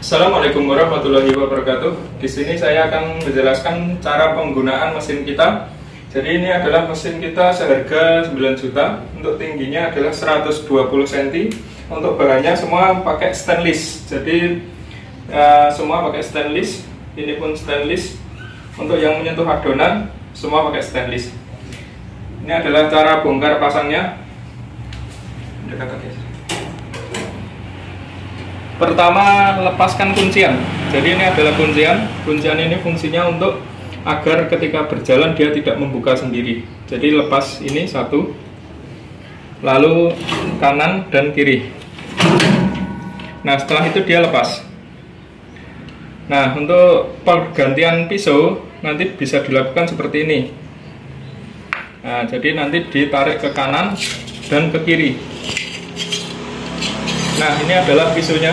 Assalamualaikum warahmatullahi wabarakatuh. Di sini saya akan menjelaskan cara penggunaan mesin kita. Jadi ini adalah mesin kita seharga 9 juta. Untuk tingginya adalah 120 cm. Untuk bahannya semua pakai stainless. Jadi semua pakai stainless. Ini pun stainless. Untuk yang menyentuh adonan semua pakai stainless. Ini adalah cara bongkar pasangnya. Pertama, lepaskan kuncian. Jadi ini adalah kuncian. Kuncian ini fungsinya untuk agar ketika berjalan dia tidak membuka sendiri. Jadi lepas ini satu, lalu kanan dan kiri. Nah, setelah itu dia lepas. Nah, untuk pergantian pisau nanti bisa dilakukan seperti ini. Nah, jadi nanti ditarik ke kanan dan ke kiri. Nah, ini adalah pisaunya.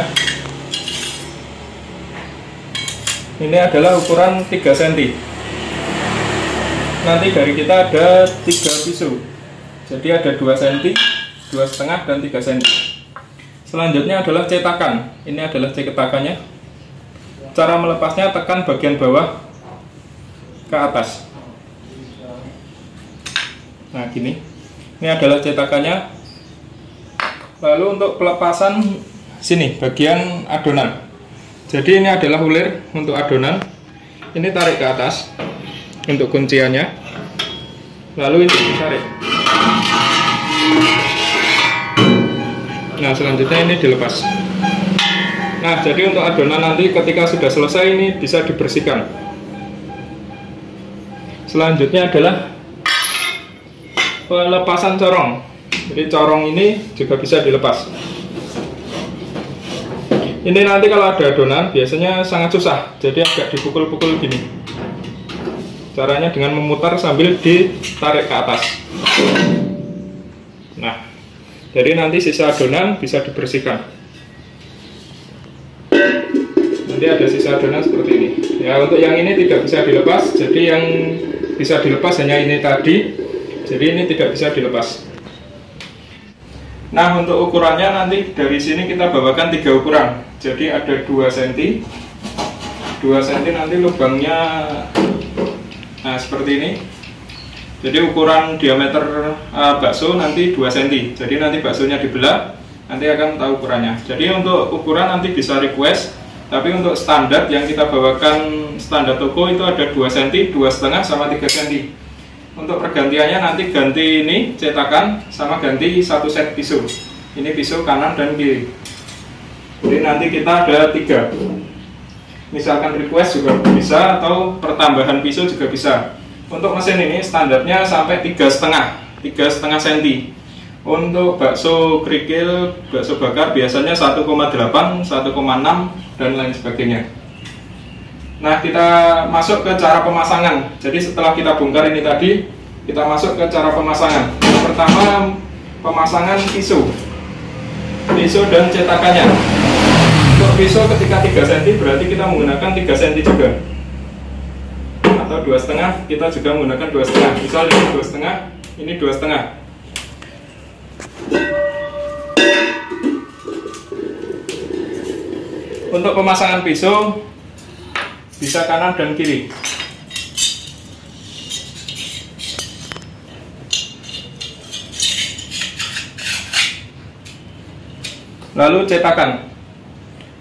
Ini adalah ukuran 3 cm. Nanti dari kita ada 3 pisau. Jadi ada 2 cm, 2,5 dan 3 cm. Selanjutnya adalah cetakan. Ini adalah cetakannya. Cara melepasnya, tekan bagian bawah ke atas. Nah, gini. Ini adalah cetakannya. Lalu untuk pelepasan sini bagian adonan. Jadi ini adalah ulir untuk adonan. Ini tarik ke atas untuk kunciannya. Lalu ini ditarik. Nah, selanjutnya ini dilepas. Nah, jadi untuk adonan nanti ketika sudah selesai ini bisa dibersihkan. Selanjutnya adalah pelepasan corong. Jadi corong ini juga bisa dilepas. Ini nanti kalau ada adonan biasanya sangat susah, jadi agak dipukul-pukul gini. Caranya dengan memutar sambil ditarik ke atas. Nah, jadi nanti sisa adonan bisa dibersihkan. Nanti ada sisa adonan seperti ini. Ya, untuk yang ini tidak bisa dilepas, jadi yang bisa dilepas hanya ini tadi. Jadi ini tidak bisa dilepas. Nah, untuk ukurannya nanti dari sini kita bawakan 3 ukuran. Jadi ada 2 cm. 2 cm nanti lubangnya seperti ini. Jadi ukuran diameter bakso nanti 2 cm. Jadi nanti baksonya dibelah, nanti akan tahu ukurannya. Jadi untuk ukuran nanti bisa request. Tapi untuk standar yang kita bawakan standar toko itu ada 2 cm, 2,5 sama 3 cm. Untuk pergantiannya nanti ganti ini cetakan sama ganti 1 set pisau. Ini pisau kanan dan kiri. Jadi nanti kita ada 3. Misalkan request juga bisa, atau pertambahan pisau juga bisa. Untuk mesin ini standarnya sampai 3,5 cm. Untuk bakso kerikil, bakso bakar biasanya 1,8, 1,6 dan lain sebagainya. Nah, kita masuk ke cara pemasangan. Jadi setelah kita bongkar ini tadi, kita masuk ke cara pemasangan. Yang pertama, pemasangan pisau dan cetakannya. Untuk pisau ketika 3 cm berarti kita menggunakan 3 cm juga, atau 2,5, kita juga menggunakan 2,5. Misal ini 2,5, ini 2,5. Untuk pemasangan pisau bisa kanan dan kiri. Lalu cetakan.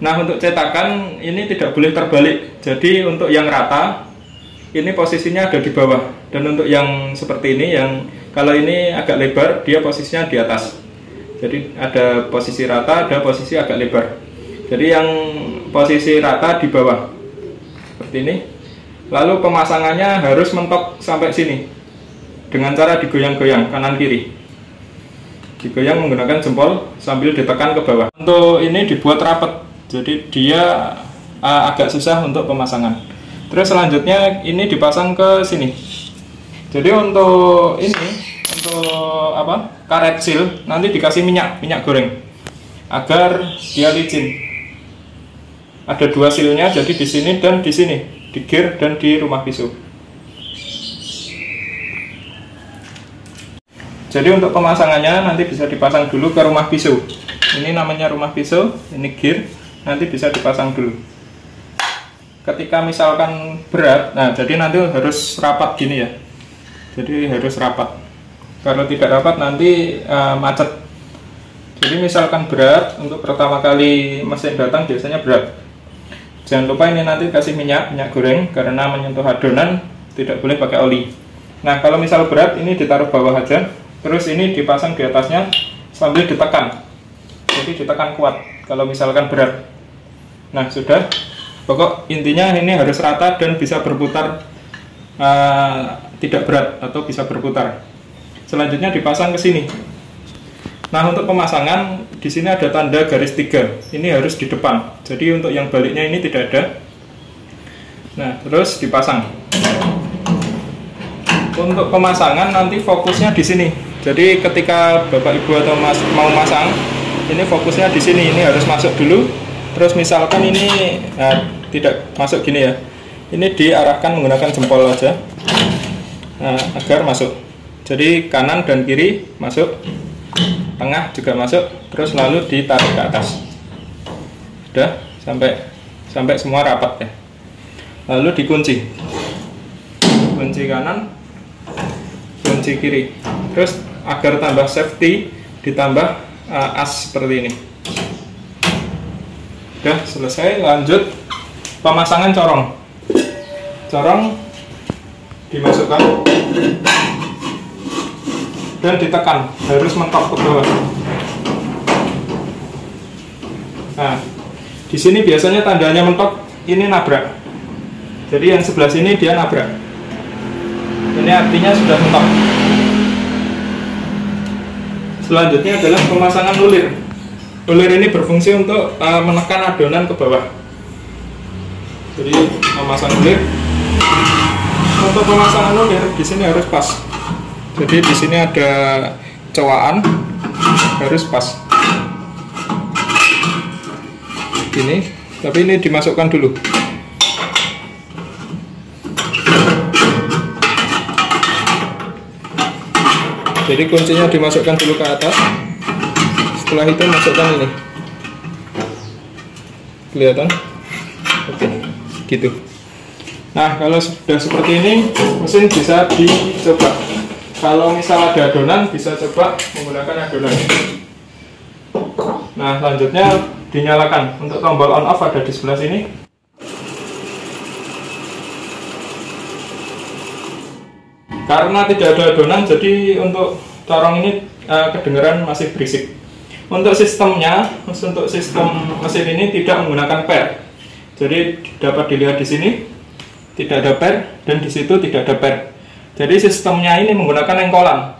Nah, untuk cetakan ini tidak boleh terbalik. Jadi untuk yang rata ini posisinya ada di bawah, dan untuk yang seperti ini, yang kalau ini agak lebar, dia posisinya di atas. Jadi ada posisi rata, ada posisi agak lebar. Jadi yang posisi rata di bawah seperti ini. Lalu pemasangannya harus mentok sampai sini dengan cara digoyang-goyang kanan kiri. Digoyang menggunakan jempol sambil ditekan ke bawah. Untuk ini dibuat rapat, jadi dia agak susah untuk pemasangan. Terus selanjutnya ini dipasang ke sini. Jadi untuk ini, untuk karet seal nanti dikasih minyak goreng agar dia licin. Ada 2 sealnya, jadi di sini dan di sini, di gear dan di rumah pisau. Jadi untuk pemasangannya nanti bisa dipasang dulu ke rumah pisau. Ini namanya rumah pisau, ini gear. nanti bisa dipasang dulu. Ketika misalkan berat, nah jadi nanti harus rapat gini ya, jadi harus rapat. Kalau tidak rapat nanti macet. Jadi misalkan berat, untuk pertama kali mesin datang biasanya berat. Jangan lupa ini nanti kasih minyak goreng, karena menyentuh adonan tidak boleh pakai oli. Nah kalau misal berat, ini ditaruh bawah aja, terus ini dipasang di atasnya sambil ditekan. Jadi ditekan kuat kalau misalkan berat. Nah sudah, pokok intinya ini harus rata dan bisa berputar, tidak berat atau bisa berputar. Selanjutnya dipasang ke sini. Nah untuk pemasangan di sini ada tanda garis 3. Ini harus di depan. Jadi untuk yang baliknya ini tidak ada. Nah terus dipasang. Untuk pemasangan nanti fokusnya di sini. Jadi ketika Bapak Ibu atau Mas mau masang, ini fokusnya di sini. Ini harus masuk dulu. Terus misalkan ini tidak masuk gini ya. Ini diarahkan menggunakan jempol aja. Nah, agar masuk. Jadi kanan dan kiri masuk. Tengah juga masuk, terus lalu ditarik ke atas. Sudah sampai semua rapat ya. Lalu dikunci. Kunci kanan, kunci kiri. Terus agar tambah safety ditambah as seperti ini. Sudah selesai, lanjut pemasangan corong. Corong dimasukkan dan ditekan, harus mentok ke bawah. Nah, di sini biasanya tandanya mentok, ini nabrak. Jadi yang sebelah sini dia nabrak. Ini artinya sudah mentok. Selanjutnya adalah pemasangan lulir. Lulir ini berfungsi untuk menekan adonan ke bawah. Jadi memasang lulir. Untuk pemasangan lulir di sini harus pas. Jadi di sini ada cowaan, harus pas. Ini, tapi ini dimasukkan dulu. Jadi kuncinya dimasukkan dulu ke atas. Setelah itu masukkan ini. Kelihatan? Oke, gitu. Nah, kalau sudah seperti ini, mesin bisa dicoba. Kalau misal ada adonan, bisa coba menggunakan adonan. Nah, selanjutnya dinyalakan. Untuk tombol on off ada di sebelah sini. Karena tidak ada adonan, jadi untuk corong ini kedengaran masih berisik. Untuk sistemnya, untuk sistem mesin ini tidak menggunakan per. Jadi dapat dilihat di sini tidak ada per, dan di situ tidak ada per. Jadi sistemnya ini menggunakan engkolan.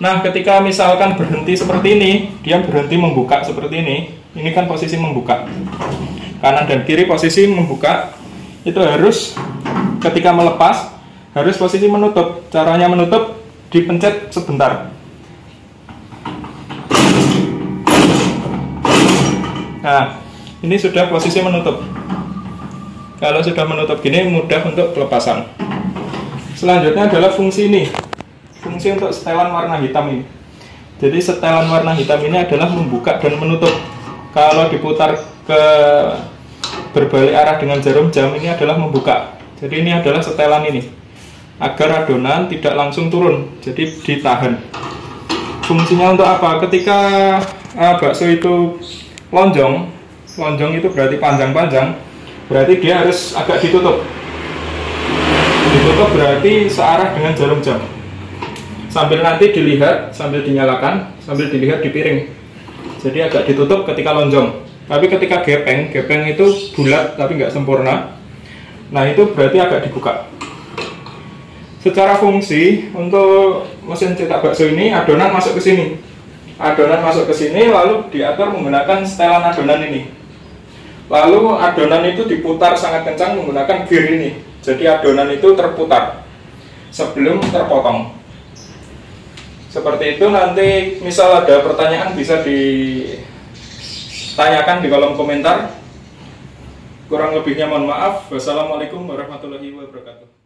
Nah, ketika misalkan berhenti seperti ini, dia berhenti membuka seperti ini. Ini kan posisi membuka. Kanan dan kiri posisi membuka. Itu harus ketika melepas, harus posisi menutup. Caranya menutup, dipencet sebentar. Nah, ini sudah posisi menutup. Kalau sudah menutup gini, mudah untuk pelepasan. Selanjutnya adalah fungsi ini, fungsi untuk setelan warna hitam ini. Jadi setelan warna hitam ini adalah membuka dan menutup. Kalau diputar ke berbalik arah dengan jarum jam, ini adalah membuka. Jadi ini adalah setelan ini, agar adonan tidak langsung turun, jadi ditahan. Fungsinya untuk apa? Ketika bakso itu lonjong itu berarti panjang-panjang, berarti dia harus agak ditutup. Ditutup berarti searah dengan jarum jam. Sambil nanti dilihat, sambil dinyalakan, sambil dilihat di piring. Jadi agak ditutup ketika lonjong. Tapi ketika gepeng itu bulat tapi nggak sempurna. Nah itu berarti agak dibuka. Secara fungsi untuk mesin cetak bakso ini, adonan masuk ke sini. Adonan masuk ke sini lalu diatur menggunakan setelan adonan ini. Lalu adonan itu diputar sangat kencang menggunakan gear ini. Jadi adonan itu terputar sebelum terpotong. Seperti itu. Nanti misal ada pertanyaan bisa ditanyakan di kolom komentar. Kurang lebihnya mohon maaf. Wassalamualaikum warahmatullahi wabarakatuh.